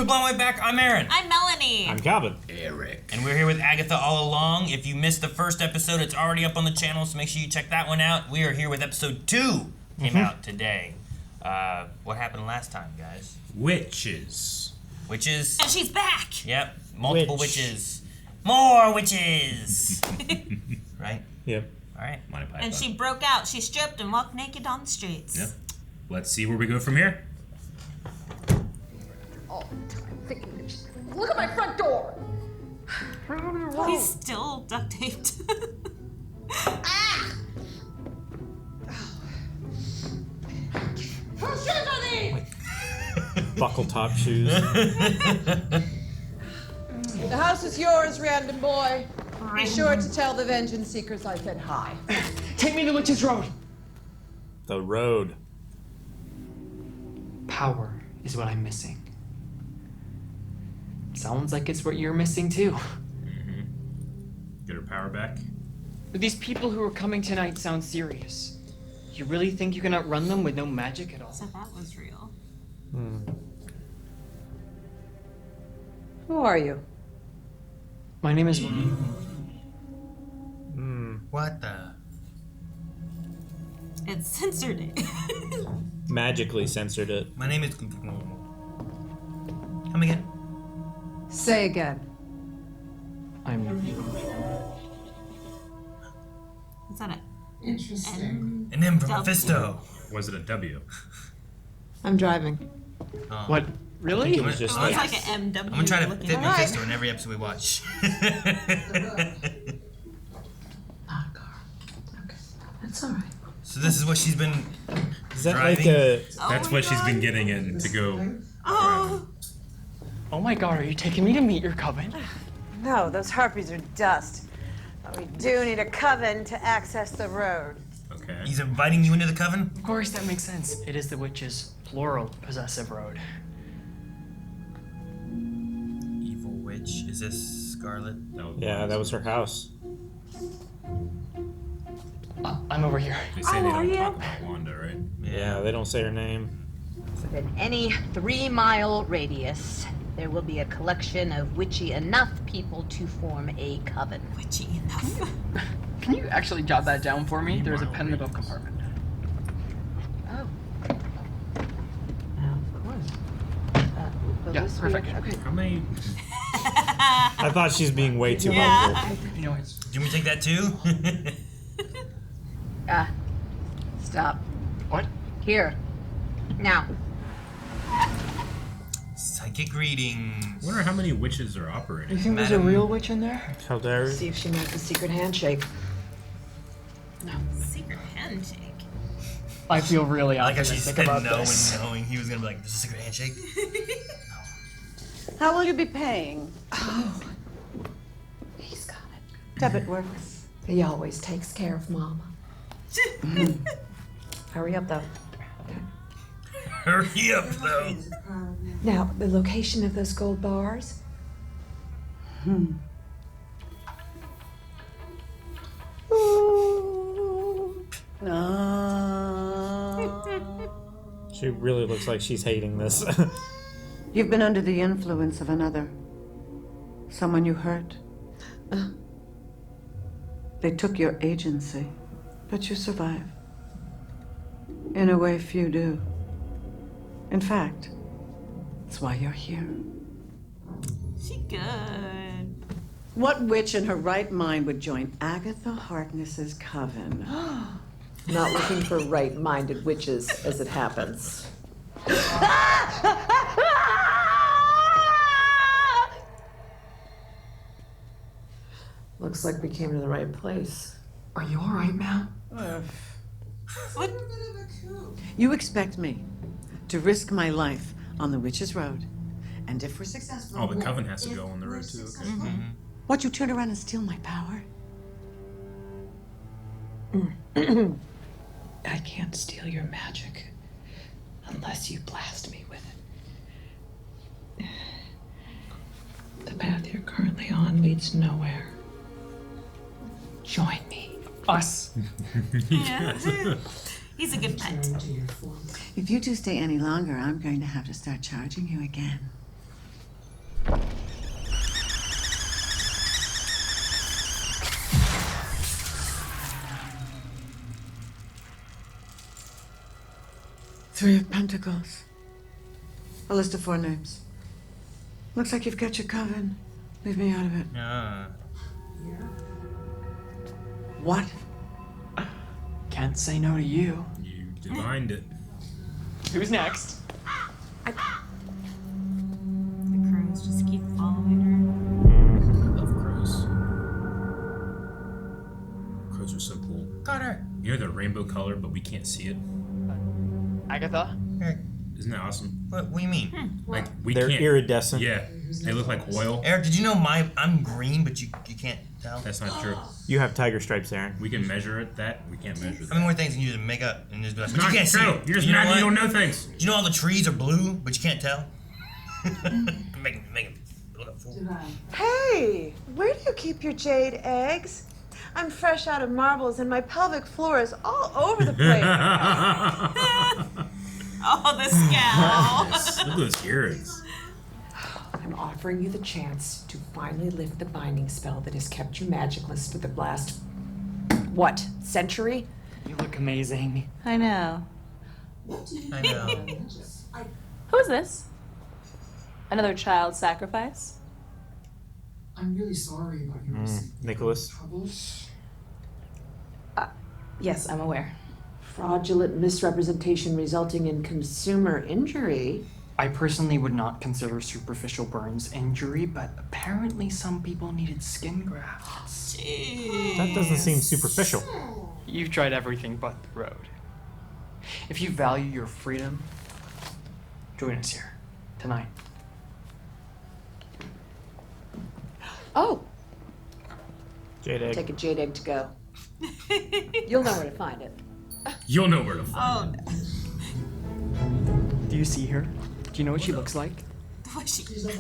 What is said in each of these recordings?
we're going way back. I'm Aaron. I'm Melanie. I'm Calvin. Eric. And we're here with Agatha All Along. If you missed the first episode, it's already up on the channel, so make sure you check that one out. We are here with episode 2. Came out today. What happened last time, guys? Witches. Witches. And she's back. Yep. Multiple witches. More witches. Right? Yep. All right. Monty Python. And she broke out. She stripped and walked naked on the streets. Yep. Let's see where we go from here. All the time thinking that look at my front door. He's still duct taped. Ah! Whose shoes are these? Buckle top shoes. The house is yours, random boy. Be sure to tell the vengeance seekers I said hi. Take me to Witch's Road. The road. Power is what I'm missing. Sounds like it's what you're missing too. Mm-hmm. Get her power back. But these people who are coming tonight sound serious. You really think you can outrun them with no magic at all? So that was real. Who are you? My name is... What the? It censored it. Magically censored it. My name is... Come again. Say again. I'm... Is that it? Interesting. An M from W. Mephisto. Was it a W? I'm driving. What? Really? It was just Oh, it's like, like an MW. I'm gonna try to looking fit at. Mephisto in every episode we watch. Not a car. Okay. That's all right. So this is what she's been is that driving? like a... Oh That's my what she's God. been getting in to go. Oh. Oh my god, are you taking me to meet your coven? No, those harpies are dust. But we do need a coven to access the road. Okay. He's inviting you into the coven? Of course, that makes sense. It is the witch's plural possessive road. Evil witch. Is this Scarlet? Yeah, that was her house. I'm over here. They say they are don't you? talk about Wanda, right? Yeah, they don't say her name. Within any 3-mile radius, there will be a collection of witchy enough people to form a coven. Witchy enough. Can you actually jot that down for me? There's a pen in the book compartment. Oh. Of course. Will Yeah, this be- perfect. Okay. How many? I thought she's being way too Yeah. helpful. You know, it's... Do you want me to take that too? Stop. What? Here. Now. Psychic readings. I wonder how many witches are You operating. think there's a Madam. real witch in there? How dare See if she knows the secret handshake. Secret handshake. I feel really I like how she optimistic said about no this. and knowing he was gonna be like, there's a secret handshake. How will you be paying? He's got it. Debit works. He always takes care of Mama. Hurry up, though. Hurry up, though. Now, the location of those gold bars? She really looks like she's hating this. You've been under the influence of another. Someone you hurt. They took your agency, but you survive. In a way few do. In fact, that's why you're here. She good. What witch in her right mind would join Agatha Harkness's coven? Not looking for right-minded witches, as it happens. Looks like we came to the right place. Are you alright, Mal? What? You expect me to risk my life on the witch's road, and if we're successful, Oh, the coven has to go on the road too. Okay. what, you turn around and steal my power? I can't steal your magic unless you blast me with it. The path you're currently on leads nowhere. Join me. Us. Yeah. He's a good pet. If you two stay any longer, I'm going to have to start charging you again. Three of Pentacles. A list of 4 names. Looks like you've got your coven. Leave me out of it. What? Can't say no to you. You divined it. Who's next? The crows just keep following I love crows. Crows are so cool. Connor. You know they're rainbow color, but we can't see it. Agatha? Isn't that awesome? What do you mean? Like we They're can't. iridescent. Yeah, they look like oil. Eric, did you know I'm green, but you can't tell? That's not true. You have tiger stripes, Aaron. We can measure it. That we can't measure How that. many more things can you just make up and just be like, It's but not you can't see true. it. You're just You know mad that what? you don't know things. Do you know all the trees are blue, but you can't tell? make him look up fool. Hey, where do you keep your jade eggs? I'm fresh out of marbles and my pelvic floor is all over the place. Oh, the scowl. Look at those earrings. I'm offering you the chance to finally lift the binding spell that has kept you magicless for the last, what, century? You look amazing. I know. I know. Who is this? Another child sacrifice? I'm really sorry about your Nicholas. troubles. Yes, I'm aware. Fraudulent misrepresentation resulting in consumer injury. I personally would not consider superficial burns injury, but apparently some people needed skin grafts. That doesn't seem superficial. You've tried everything but the road. If you value your freedom, join us here tonight. Oh, Jade egg. take a jade egg to go. You'll know where to find it. You'll know where to find Oh, Do you see her? Do you know what she looks like? what's she? it.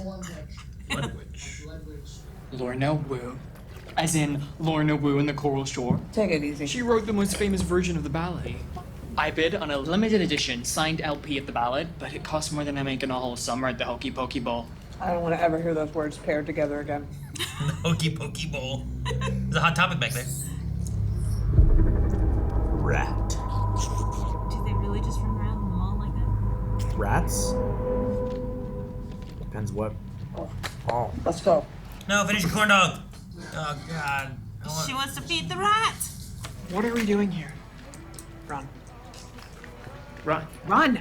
Blood witch. Lorna Wu. As in Lorna Wu in the Coral Shore. Take it easy. She wrote the most famous version of the ballad. I bid on a limited edition signed LP of the ballad, but it cost more than I make in a whole summer at the Hokey Pokey Bowl. I don't want to ever hear those words paired together again. The Hokey Pokey Bowl. There's a hot topic back there. Rat. Do they really just run around the mall like that? Rats? Depends what. Oh. Let's go. No, finish your corn dog. Oh, God. She wants to feed the rat. What are we doing here? Run. Run. Run!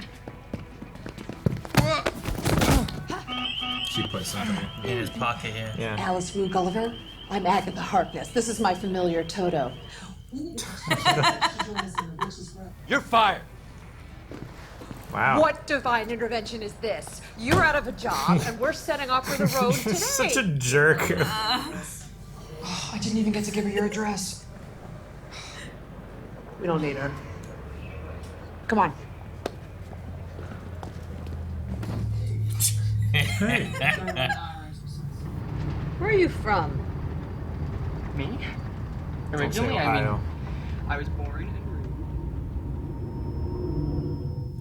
She put something In his pocket, yeah. Yeah. Alice Wu Gulliver, I'm Agatha Harkness. This is my familiar Toto. You're fired. Wow. What divine intervention is this? You're out of a job and we're setting off for the road today. Such a jerk. I didn't even get to give her your address. We don't need her. Come on. Where are you from? Me? Don't say Originally, Ohio. I was born and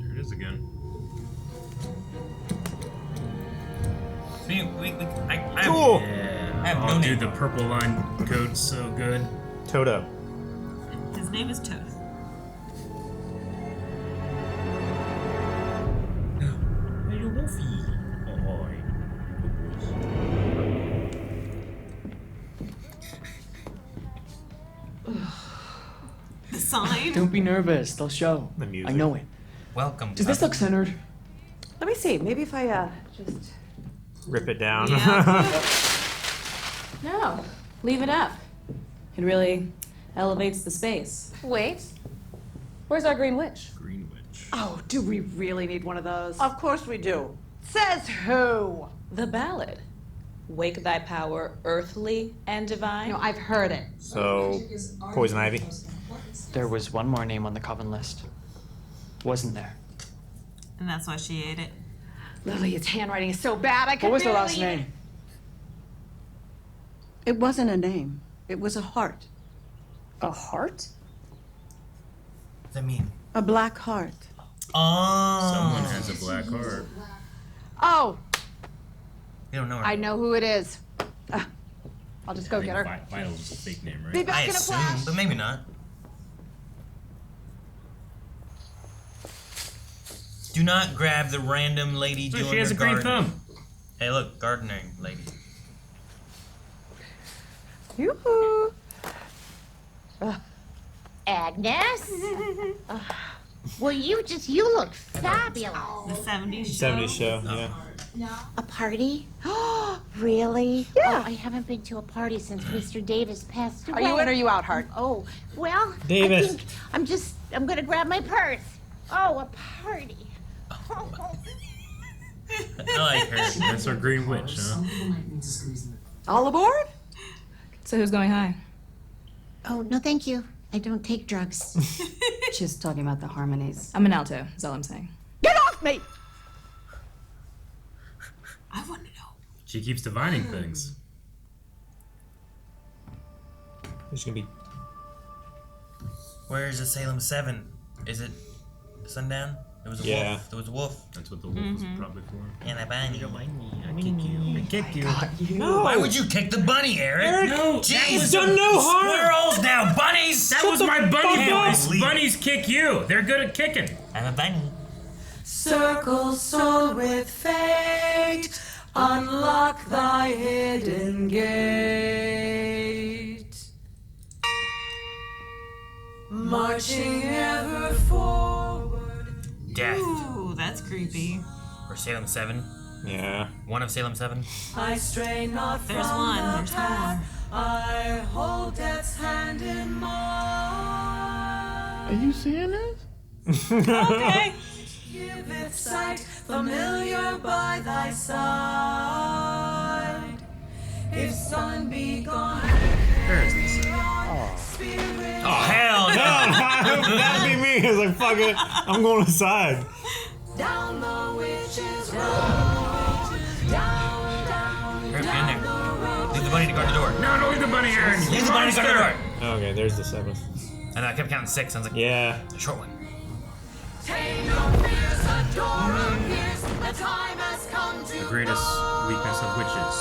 There it is again. I Cool. Yeah. I have Oh, no dude, name. the purple line code's so good. Toto. His name is Toto. Hey, Wolfie. Oh, The sign. Don't be nervous. They'll show. The music. I know it. Welcome. Does this look centered? Let me see. Maybe if I just. Rip it down. Yeah. No, leave it up. It really elevates the space. Wait. Where's our green witch? Green witch. Oh, do we really need one of those? Of course we do. Says who? The ballad. Wake thy power, earthly and divine. No, I've heard it. So, poison ivy. There was one more name on the coven list. Wasn't there? And that's why she ate it. Lillian's handwriting is so bad I can What was the barely last name? It wasn't a name. It was a heart. A heart? What does that mean? A black heart. Oh. Someone has a black heart. Oh, You don't know her. I know who it is. I'll just go get her. Vital's just a fake name, Be right? back I in a assume, flash. but maybe not. Do not grab the random lady So doing she has her a green gardening. thumb. Hey, look, gardening lady. Yoo-hoo. Agnes? Well, you look fabulous. The 70s show. 70s show, yeah. A party? Really? Yeah. Oh, I haven't been to a party since Mr. Davis passed away. Are you in or you out, Hart? Oh, well, Davis. I think I'm gonna grab my purse. Oh, a party. I like her. That's our green witch, huh? All aboard? So who's going high? Oh, no, thank you. I don't take drugs. She's talking about the harmonies. I'm an alto, is all I'm saying. Get off me! I want to know. She keeps divining things. There's gonna be. Where is the Salem 7? Is it sundown? There was a Yeah. wolf. There was a wolf. That's what the wolf was probably for. And a bunny. I kick you. I kick you. No. Why would you kick the bunny, Eric? No, Jeez, It's done no harm. Squirrels now, bunnies. That was my bunny fuck voice. up. Bunnies kick you. They're good at kicking. I'm a bunny. Circle sewn with fate, unlock thy hidden gate. Marching ever forward. Death. Ooh, that's creepy. Or Salem 7. Yeah. One of Salem 7. I stray not There's from one, the there's path. more. I hold death's hand in mine. Are you seeing this? Okay. Giveth sight, familiar by thy side. If sun be gone, There's the sun. spirit. Oh, hell no. That'd be me. I was like, fuck it. I'm going aside. Down the witch's road. Down, Eric, get in there. Leave the bunny to guard the door. No, don't leave the bunny, Aaron. Leave the bunny to guard the door. Okay, there's the 7th. And I kept counting 6. I was like, Yeah. a short one. Take no fears, a door appears. The time has come to The greatest weakness of witches.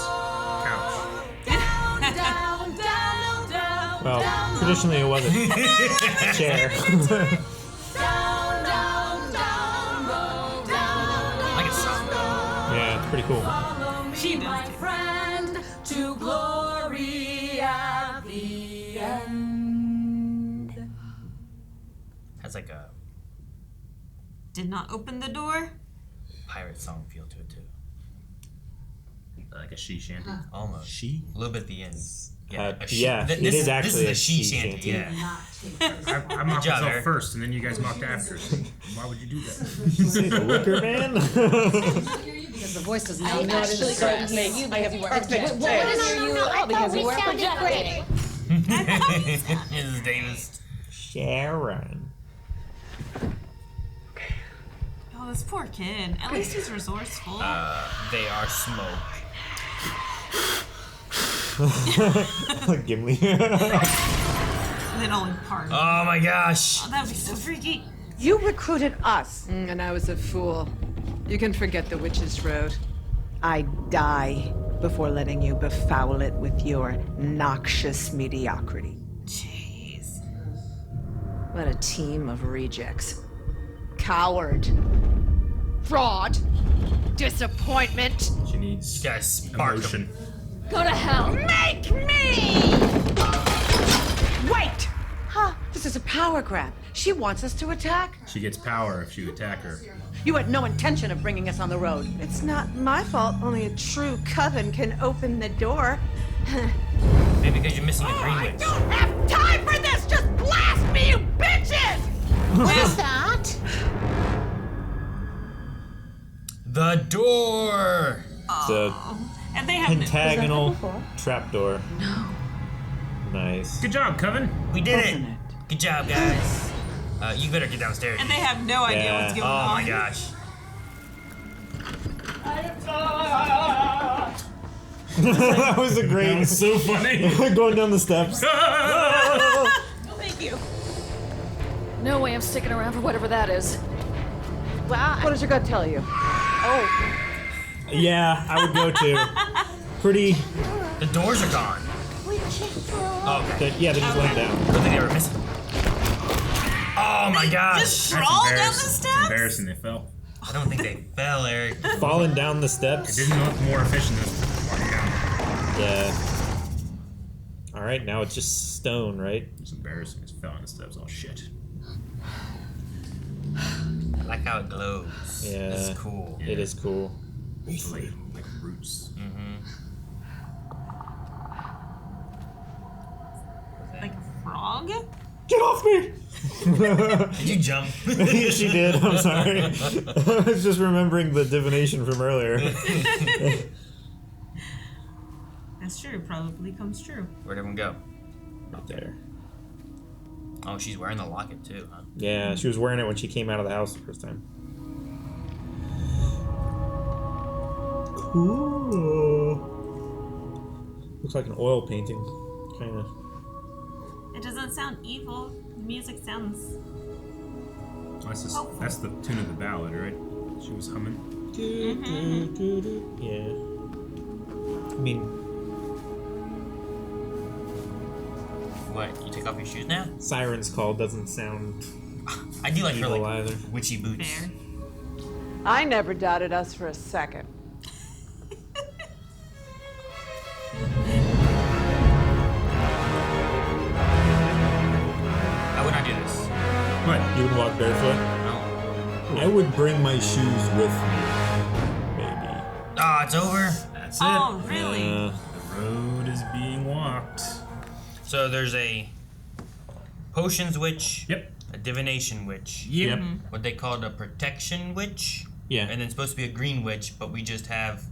Couch. down, down, down, down, Well, down, traditionally it wasn't. Chair. down, down, down, low, down. I like it song. Yeah, it's pretty cool. Follow me, She does my too. friend, to glory at the end. Has like a Did not open the door. pirate song feel to it too. Like a she shanty. Almost. She? A little bit at the end. Yeah, she- it this is this actually is a a she she shanty. shanty. Yeah. I mocked job, myself Eric. first, and then you guys mocked after. Why would you do that? Say the wicker man? Because the voice does not actually describe couldn't me. hear you I have because perfect you were- No, I thought we sounded great. Mrs. Davis. Sharon. Oh, this poor kid. At least he's resourceful. They are smoke. Like Gimli. And then only part. Oh my gosh. Oh, that would be so freaky. You recruited us. And I was a fool. You can forget the witch's road. I'd die before letting you befoul it with your noxious mediocrity. Jeez. What a team of rejects. Coward. Fraud. Disappointment. She needs Guys, spark 'em. emotion. Go to hell. Make me! Wait! Huh, this is a power grab. She wants us to attack. She gets power if you attack her. You had no intention of bringing us on the road. It's not my fault. Only a true coven can open the door. Maybe because you're missing a green I witch. don't have time for this! Just blast me, you bitches! What is that? The door. It's a And they have pentagonal trapdoor. No. Nice. Good job, Coven. We did it. Good job, guys. You better get downstairs. And they have no idea Yeah. what's going Oh on. my gosh. That was a great. That was so funny. Going down the steps. Thank you. No way I'm sticking around for whatever that is. What does your gut tell you? Oh, Yeah, I would go too. Pretty. The doors are gone. Oh, okay. Yeah, they just went down. Good thing they were missing. Oh my gosh. Just That's crawl down the embarrassing. It's steps? embarrassing they fell. I don't think they fell, Eric. Falling down the steps. It didn't look more efficient than walking down. Yeah. All right, now it's just stone, right? It's embarrassing. It's fell on the steps. Oh shit. I like how it glows. Yeah. It's cool. It is cool. Like roots. Like a frog? Get off me! Did you jump? Yes, she did. I'm sorry. I was just remembering the divination from earlier. That's true. Probably comes true. Where'd everyone go? Right there. Oh, she's wearing the locket too, huh? Yeah, she was wearing it when she came out of the house the first time. Cool. Looks like an oil painting, kind of. It doesn't sound evil. The music sounds. That's the tune of the ballad, right? She was humming. Yeah. I mean, What? You take off your shoes now? Siren's Call doesn't sound. I do like her evil like either. witchy boots. Fair. I never doubted us for a second. I would not do this. What? You would walk barefoot? No. I would bring my shoes with me. Maybe. Ah, it's over. That's it. Oh, really? The road is being walked. So there's a potions witch. Yep. A divination witch. Yep. What they called a protection witch. Yeah. And then supposed to be a green witch, but we just have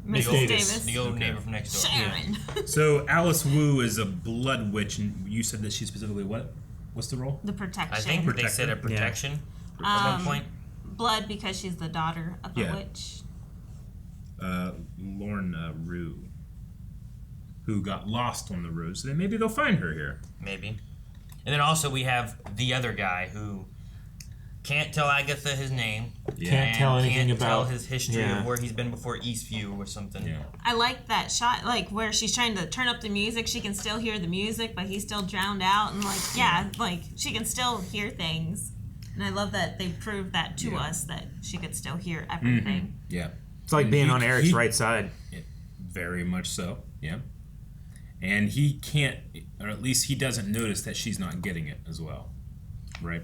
Miss the old, Davis. the old neighbor from next door. Sharon. So Alice Wu is a blood witch, and you said that she's specifically what? What's the role? The protection. I think they said a protection at one point. Blood because she's the daughter of the Yeah. witch. Lorna Rue, who got lost on the road, so then maybe they'll find her here. Maybe. And then also we have the other guy who can't tell Agatha his name. Yeah. Can't tell anything can't tell about his history yeah. of where he's been before Eastview or something. Yeah. I like that shot, like where she's trying to turn up the music. She can still hear the music, but he's still drowned out, and like like she can still hear things. And I love that they proved that to us that she could still hear everything. Yeah. It's like being on Eric's he- right side. Yeah, very much so. Yeah. And he can't, or at least he doesn't notice that she's not getting it as well, right?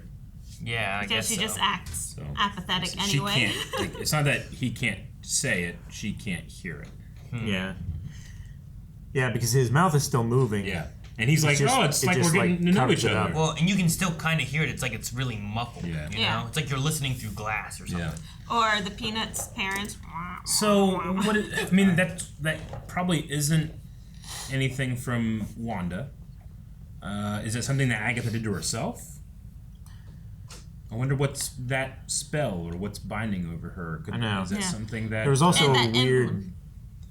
Yeah, I Because guess she so. just acts So, apathetic She anyway. can't. Like, it's not that he can't say it; she can't hear it. Yeah. Yeah, because his mouth is still moving. Yeah. And he's like, just- "Oh, it's it like just, we're getting to know covers each it other." up. Well, and you can still kind of hear it. It's like it's really muffled. Yeah. You Yeah. know? It's like you're listening through glass or something. Yeah. Or the Peanuts' parents. So what? I mean, that probably isn't anything from Wanda. Is it something that Agatha did to herself? I wonder what's that spell or what's binding over her. I know. Is that Yeah. something that There was also And a that weird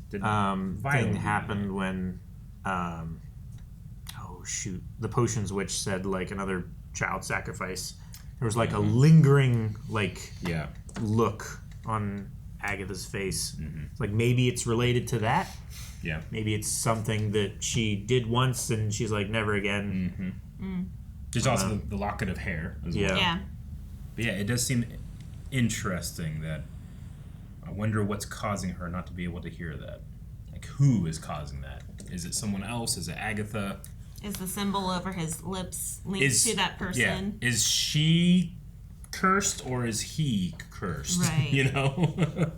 did thing violently- happened when oh shoot, the potions witch said like another child sacrifice. There was like a lingering like Yeah. look on Agatha's face. Mm-hmm. Like maybe it's related to that. Yeah. Maybe it's something that she did once and she's like never again. Mm-hmm. There's also the locket of hair as well. Yeah. But yeah, it does seem interesting that I wonder what's causing her not to be able to hear that. Like, who is causing that? Is it someone else? Is it Agatha? Is the symbol over his lips linked to that person? Yeah. Is she cursed or is he cursed? Right. You know?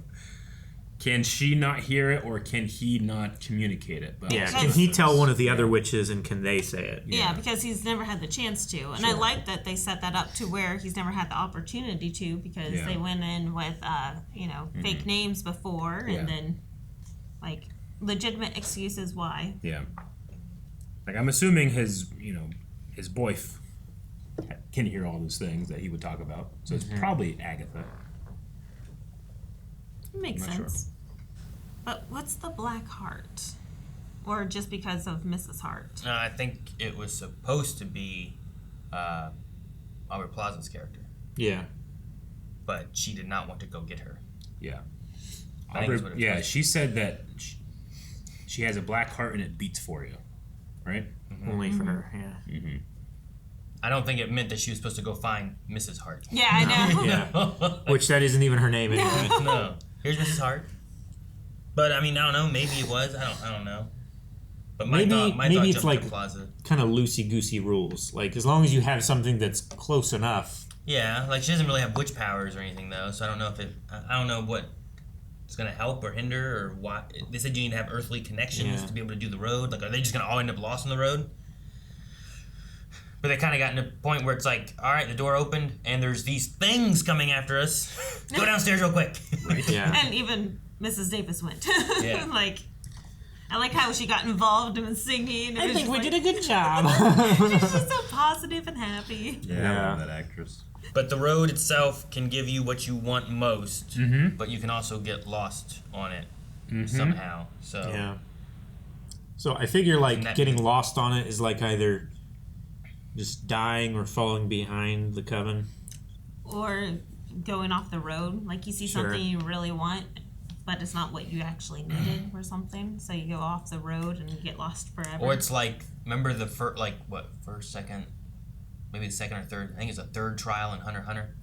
Can she not hear it or can he not communicate it? But Yeah, also- can he tell one of the other witches and can they say it? Yeah, because he's never had the chance to. And I like that they set that up to where he's never had the opportunity to because Yeah. they went in with, fake names before Yeah. and then, like, legitimate excuses why. Yeah. Like, I'm assuming his boyf can hear all those things that he would talk about. So it's probably Agatha. It makes I'm not sense. But what's the Black Heart? Or just because of Mrs. Hart? I think it was supposed to be Aubrey Plaza's character, Yeah. but she did not want to go get her. Yeah. I think that's what it was. She said that she has a black heart and it beats for you, right? Only for her, yeah. I don't think it meant that she was supposed to go find Mrs. Hart. Yeah, I know. Yeah. Which that isn't even her name anyway. No. Here's Mrs. Hart. But I mean, I don't know. Maybe it was. I don't know. But my thought maybe it's jumped like to Plaza. kind of loosey-goosey rules. Like, as long as you have something that's close enough. Yeah, like she doesn't really have witch powers or anything though, so I don't know if I don't know what it's gonna help or hinder or what. They said you need to have earthly connections to be able to do the road. Like, are they just gonna all end up lost on the road? But they kind of got to a point where it's like, all right, the door opened and there's these things coming after us. Go downstairs real quick. Right. Yeah. And even Mrs. Davis went. Yeah. Like, I like how she got involved in singing. I think we did a good job. She's just so positive and happy. Yeah, I love that actress. But the road itself can give you what you want most, but you can also get lost on it somehow. So yeah. So I figure like getting lost on it is like either just dying or falling behind the coven. Or going off the road. Like you see something you really want, but it's not what you actually needed or something. So you go off the road and you get lost forever. Or it's like, remember the first, second, maybe the second or third, I think it's a third trial in Hunter x Hunter,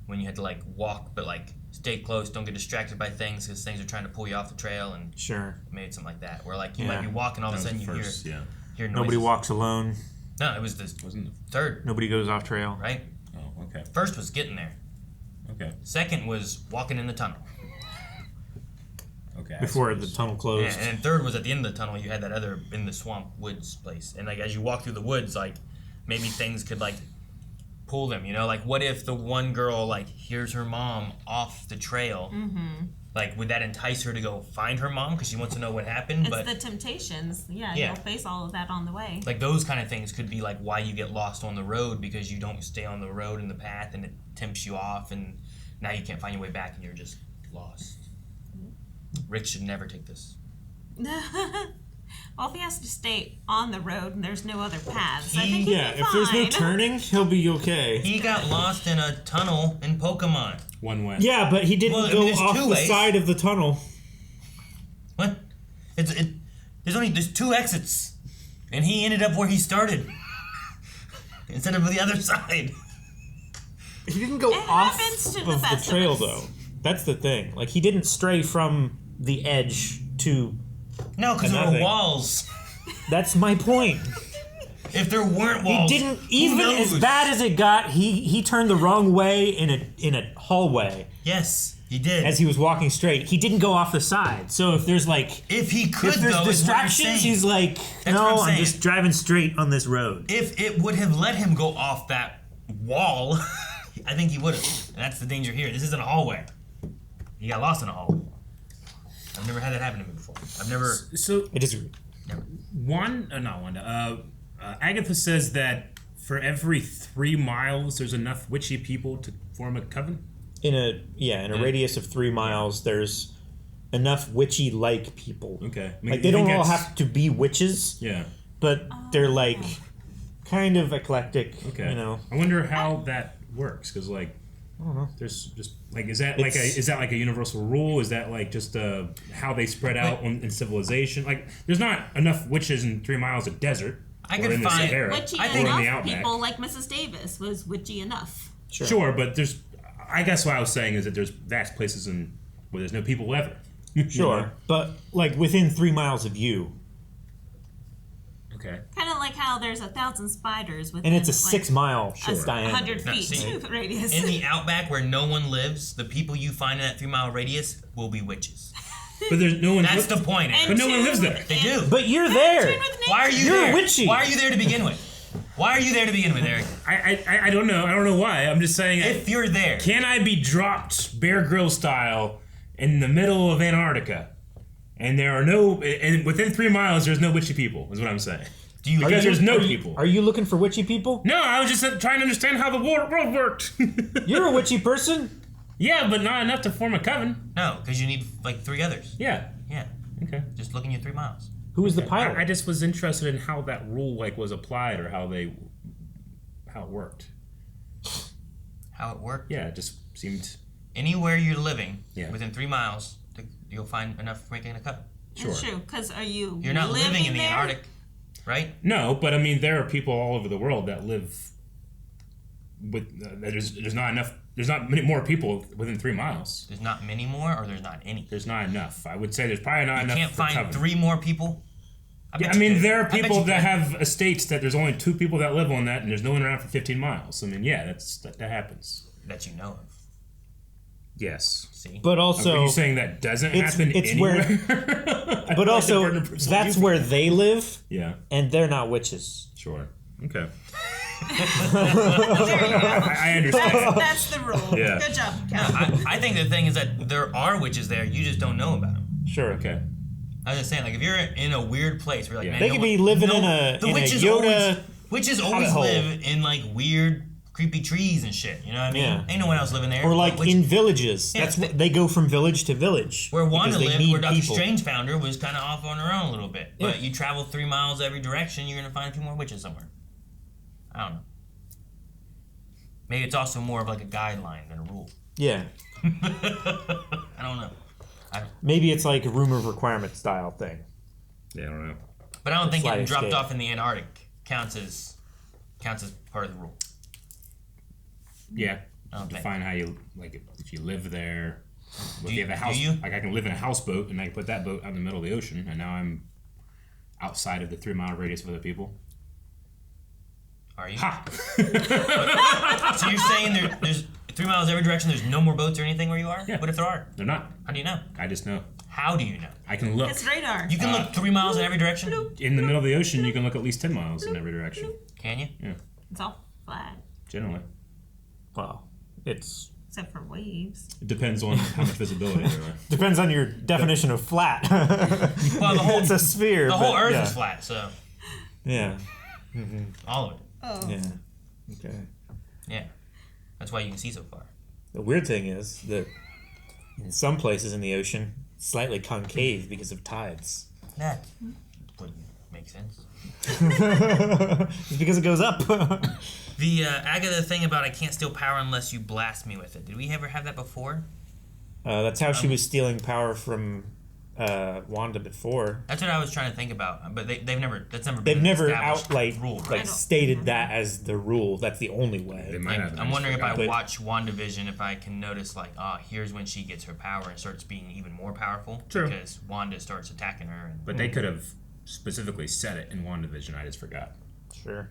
when you had to like walk, but like stay close, don't get distracted by things because things are trying to pull you off the trail, and maybe something like that, where like you might be walking, all of a sudden you hear noises. Nobody walks alone. No, it was the third. Nobody goes off trail. Right? Oh, okay. First was getting there. Okay. Second was walking in the tunnel. Okay. Before the tunnel closed. Yeah, and then third was at the end of the tunnel. You had that other in the swamp woods place, and like as you walk through the woods, like maybe things could like pull them. You know, like what if the one girl like hears her mom off the trail? Like, would that entice her to go find her mom because she wants to know what happened? It's the temptations. Yeah, you'll face all of that on the way. Like those kind of things could be like why you get lost on the road, because you don't stay on the road in the path and it tempts you off, and now you can't find your way back and you're just lost. Rick should never take this. Well, if he has to stay on the road and there's no other paths, I think he'd be if there's no fine. turning, he'll be okay. He got lost in a tunnel in Pokemon. One way. Yeah, but he didn't go off the side of the tunnel. What? There's two exits, and he ended up where he started instead of the other side. He didn't go off to of the the trail, though. That's the thing. Like, he didn't stray from the edge to No, because there were walls. That's my point. If there weren't walls, he didn't. Even as bad as it got, he turned the wrong way in a hallway. Yes, he did. As he was walking straight, he didn't go off the side. So if there's like, if there's distractions, he's like, no, I'm just driving straight on this road. If it would have let him go off that wall, I think he would have. That's the danger here. This isn't a hallway. He got lost in a hallway. I've never had that happen to me before. I've never. So I disagree. Never. Agatha says that for every 3 miles, there's enough witchy people to form a coven. In a radius of 3 miles, there's enough witchy-like people. Okay, I mean, like they don't all have to be witches. Yeah, but they're like kind of eclectic. Okay, you know. I wonder how that works, because like. I don't know. There's just like is that like a universal rule? Is that like just how they spread out in civilization? Like there's not enough witches in 3 miles of desert. I could find witchy enough people like Mrs. Davis was witchy enough. Sure, but there's. I guess what I was saying is that there's vast places where there's no people ever. Sure, you know? But like within 3 miles of you. Okay. Kind of like how there's 1,000 spiders within, and it's a 6 mile diameter. 100 feet radius. In the outback where no one lives, the people you find in that 3 mile radius will be witches. But there's no one. That's the point. But no one lives there. They do. But you're there. Why are you You're there? witchy. Why are you there to begin with? Why are you there to begin with, Eric? I don't know. I don't know why. I'm just saying. If you're there, can I be dropped Bear Grylls style in the middle of Antarctica, and there are and within 3 miles there's no witchy people? Is what I'm saying. There's no people. Are you looking for witchy people? No, I was just trying to understand how the world worked. You're a witchy person. Yeah, but not enough to form a coven. No, because you need like 3 others. Yeah. Yeah. Okay. Just looking at 3 miles. Who was the pilot? I just was interested in how that rule was applied, or how it worked. How it worked? Yeah, it just seemed. Anywhere you're living, within 3 miles, you'll find enough for making a coven. Sure. That's true, because you're not living in the Antarctic, right? No, but I mean, there are people all over the world that live there's not enough. There's not many more people within 3 miles. There's not many more, or there's not any. There's not enough. I would say there's probably not enough. You can't find cover. 3 more people. I mean, there are people that have estates that there's only 2 people that live on that, and there's no one around for 15 miles. I mean, yeah, that happens. That you know of. Yes. See? But also, are you saying that doesn't happen anywhere? But also, that's where they live. Yeah. And they're not witches. Sure. Okay. I understand. That's the rule. Yeah. Good job, No, Cal. I think the thing is that there are witches there. You just don't know about them. Sure. Okay. I was just saying, like, if you're in a weird place, where like, man, they could be living in a Yoda. Witches always live in like weird, creepy trees and shit. You know what I mean? Yeah. Ain't no one else living there. Or like in villages. Yeah, That's what they go from village to village. Where Wanda because they lived, need where Doctor people. Strange found her, was kind of off on her own a little bit. But Yeah. you travel 3 miles every direction, you're gonna find a few more witches somewhere. I don't know. Maybe it's also more of like a guideline than a rule. Yeah. I don't know. Maybe it's like a room of requirement style thing. Yeah, I don't know. But I don't think getting Sliding dropped scale. off in the Antarctic counts as part of the rule. Yeah. Okay. Define how you like it. If you live there. If Do you have a house, do you? like I can live in a houseboat and I can put that boat out in the middle of the ocean, and now I'm outside of the 3 mile radius of other people. Are you? Ha! So you're saying there's 3 miles every direction, there's no more boats or anything where you are? Yeah. What if there are? They're not. How do you know? I just know. How do you know? I can look. It's radar. You can look 3 miles in every direction? In the middle of the ocean, you can look at least 10 miles in every direction. Can you? Yeah, It's all flat, generally. Well, it's except for waves. It depends on how much visibility there are. depends on your definition of flat. Well, the whole, it's a sphere. The whole but, Earth yeah. is flat, so Yeah. Mm-hmm. all of it. Oh. Yeah. Okay. Yeah. That's why you can see so far. The weird thing is that in some places in the ocean, it's slightly concave because of tides. That wouldn't make sense. It's because it goes up. The Agatha thing about I can't steal power unless you blast me with it. Did we ever have that before? That's how she was stealing power from Wanda before. That's what I was trying to think about, but they've never. That's never. They've been never established outright rule, like right? stated that as the rule. That's the only way. They might have. I'm wondering if I But- watch WandaVision, if I can notice like, here's when she gets her power and starts being even more powerful. True. Because Wanda starts attacking her. And, But they could have specifically said it in WandaVision. I just forgot. Sure.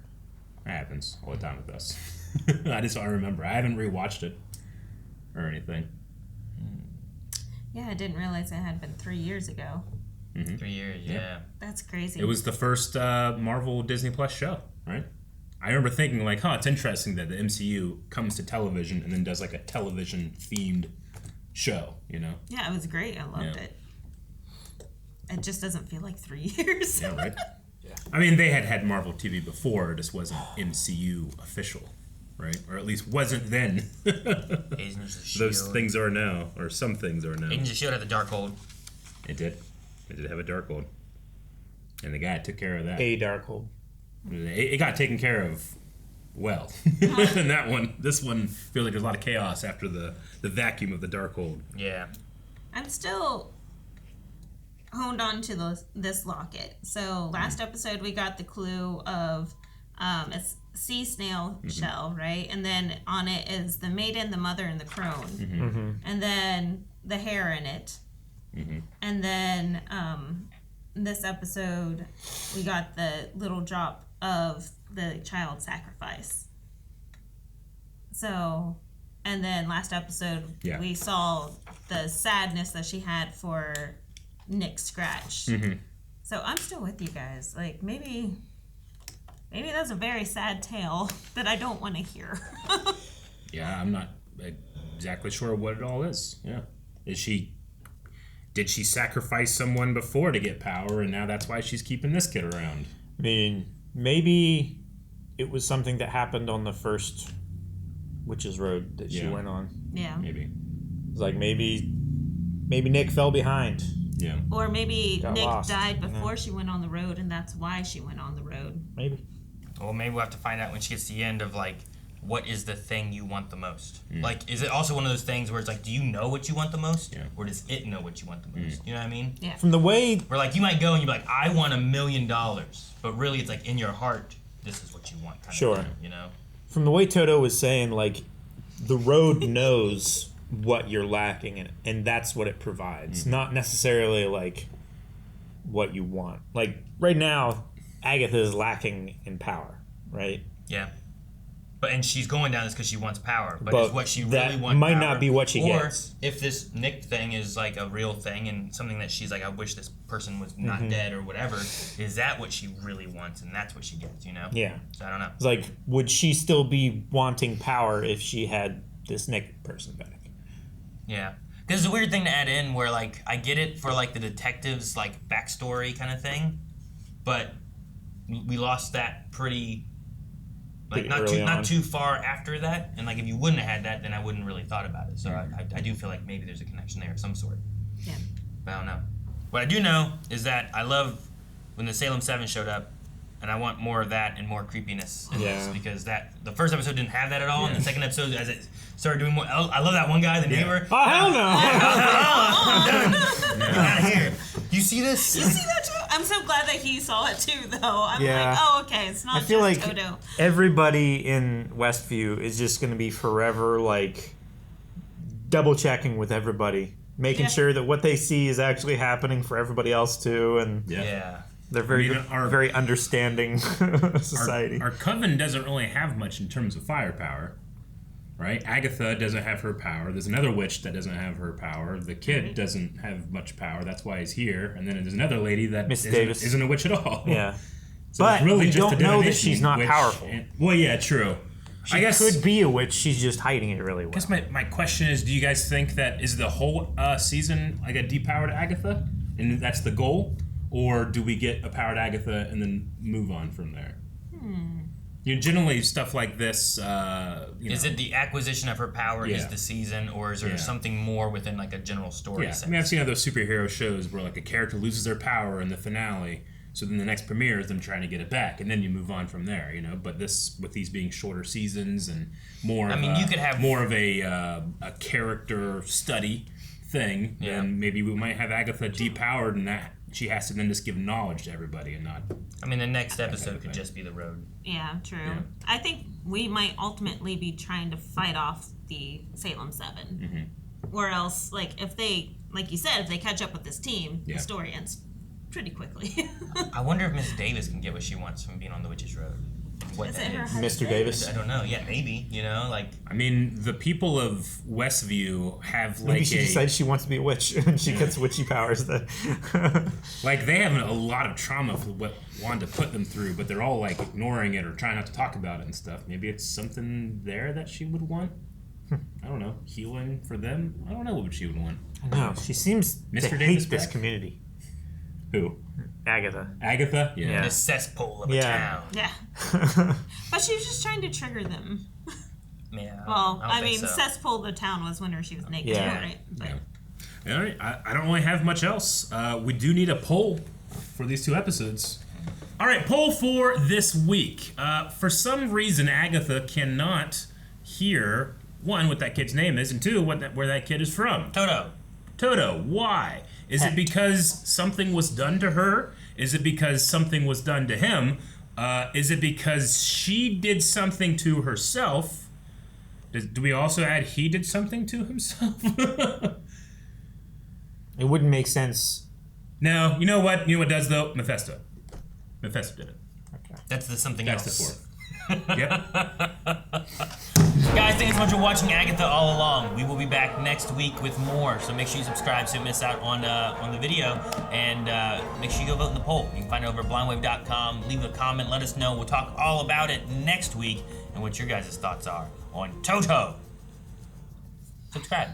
That happens all the time with us. I just don't remember. I haven't rewatched it or anything. Yeah, I didn't realize it had been 3 years ago. Mm-hmm. 3 years, yeah. That's crazy. It was the first Marvel Disney Plus show, right? I remember thinking like, it's interesting that the MCU comes to television and then does like a television themed show, you know? Yeah, it was great. I loved it. It just doesn't feel like 3 years. Yeah, right? Yeah. I mean, they had Marvel TV before, it just wasn't MCU official, right? Or at least wasn't then. Agents of Those S.H.I.E.L.D. things are now, or some things are now. Agents of S.H.I.E.L.D. had the Darkhold. It did. It did have a Darkhold. And the guy took care of that. A Darkhold. It got taken care of well. And that one, this one, feels like there's a lot of chaos after the vacuum of the Darkhold. Yeah. I'm still honed on to this locket. So last episode we got the clue of a sea snail shell, right? And then on it is the maiden, the mother, and the crone. Mm-hmm. And then the hair in it. Mm-hmm. And then this episode we got the little drop of the child sacrifice. So, and then last episode we saw the sadness that she had for Nick Scratch. Mm-hmm. So I'm still with you guys. Like maybe that's a very sad tale that I don't want to hear. Yeah, I'm not exactly sure what it all is. Yeah. Did she sacrifice someone before to get power and now that's why she's keeping this kid around? I mean, maybe it was something that happened on the first Witch's Road that she went on. Yeah. Maybe. It's like maybe Nick fell behind. Yeah. Or maybe Got Nick lost, died before she went on the road and that's why she went on the road. Maybe. Well, maybe we'll have to find out when she gets to the end of like, what is the thing you want the most? Mm. Like, is it also one of those things where it's like, do you know what you want the most? Yeah. Or does it know what you want the most? You know what I mean? Yeah. From the way Where like, you might go and you're like, I want $1 million. But really it's like in your heart, this is what you want. Kind Sure. of thing, you know? from the way Toto was saying, like, the road knows what you're lacking in it, and that's what it provides, not necessarily like what you want. Like right now, Agatha is lacking in power, right? Yeah. And she's going down this because she wants power. But is what she really wants might power, not be what she or gets. If this Nick thing is like a real thing and something that she's like, I wish this person was not dead or whatever, is that what she really wants and that's what she gets, you know? Yeah. So I don't know. It's like, would she still be wanting power if she had this Nick person back? Yeah. Because it's a weird thing to add in where, like, I get it for, like, the detective's, like, backstory kind of thing, but we lost that pretty... Like, not too far after that, and like if you wouldn't have had that, then I wouldn't really thought about it. So I do feel like maybe there's a connection there of some sort. Yeah. But I don't know. What I do know is that I love when the Salem Seven showed up, and I want more of that and more creepiness in this because the first episode didn't have that at all, and the second episode, as it started doing more, I love that one guy, the neighbor. Oh hell no! Get out of here. You see this? You see that too? I'm so glad that he saw it too, though. I'm Yeah. like, oh, okay, it's not I feel just like Toto. everybody in Westview is just going to be forever like double checking with everybody, making sure that what they see is actually happening for everybody else too, and they're very very understanding society. Our coven doesn't really have much in terms of firepower. Right? Agatha doesn't have her power. There's another witch that doesn't have her power. The kid doesn't have much power. That's why he's here. And then there's another lady that isn't a witch at all. Yeah. So but it's really we just don't a know that divination she's not witch powerful. Well, yeah, true. She I guess could be a witch. She's just hiding it really well. I guess my question is, do you guys think that is the whole season like a depowered Agatha? And that's the goal? Or do we get a powered Agatha and then move on from there? You know, generally stuff like this. Is it the acquisition of her power is the season, or is there something more within like a general story? Yeah, I mean, I've seen other superhero shows where like a character loses their power in the finale, so then the next premiere is them trying to get it back, and then you move on from there. You know, but this with these being shorter seasons and more. You could have more of a character study thing. Yeah. Then maybe we might have Agatha depowered, and that she has to then just give knowledge to everybody and not. I mean, the next episode could just be the road. Yeah, true. Yeah. I think we might ultimately be trying to fight off the Salem Seven. Or else, like, if they, like you said, if they catch up with this team, the story ends pretty quickly. I wonder if Miss Davis can get what she wants from being on the Witch's Road. What Is that it her is. Mr. Davis? I don't know. Yeah, maybe. You know, like. I mean, the people of Westview have like Maybe she decides she wants to be a witch and she gets witchy powers. Like they have a lot of trauma for what Wanda put them through, but they're all like ignoring it or trying not to talk about it and stuff. Maybe it's something there that she would want. I don't know. Healing for them? I don't know what she would want. No, she seems Mr. to Davis hate this back? community. Who? Agatha. Agatha? Yeah. The cesspool of a town. Yeah. But she was just trying to trigger them. Yeah. Well, I mean, so. cesspool of the town was when she was naked, Yeah. too, right? But All right. I don't really have much else. We do need a poll for these two episodes. All right, poll for this week. For some reason, Agatha cannot hear, one, what that kid's name is, and two, where that kid is from. Toto. Toto, why? Is it because something was done to her? Is it because something was done to him? Is it because she did something to herself? Do we also add he did something to himself? It wouldn't make sense. No, you know what? You know what does though? Mephisto. Mephisto did it. Okay. That's the something That's else. the fourth. Yep. Guys, thank you so much for watching Agatha All Along. We will be back next week with more, so make sure you subscribe so you don't miss out on the video, and make sure you go vote in the poll. You can find it over at blindwave.com. Leave a comment, let us know. We'll talk all about it next week and what your guys' thoughts are on Toto. Subscribe.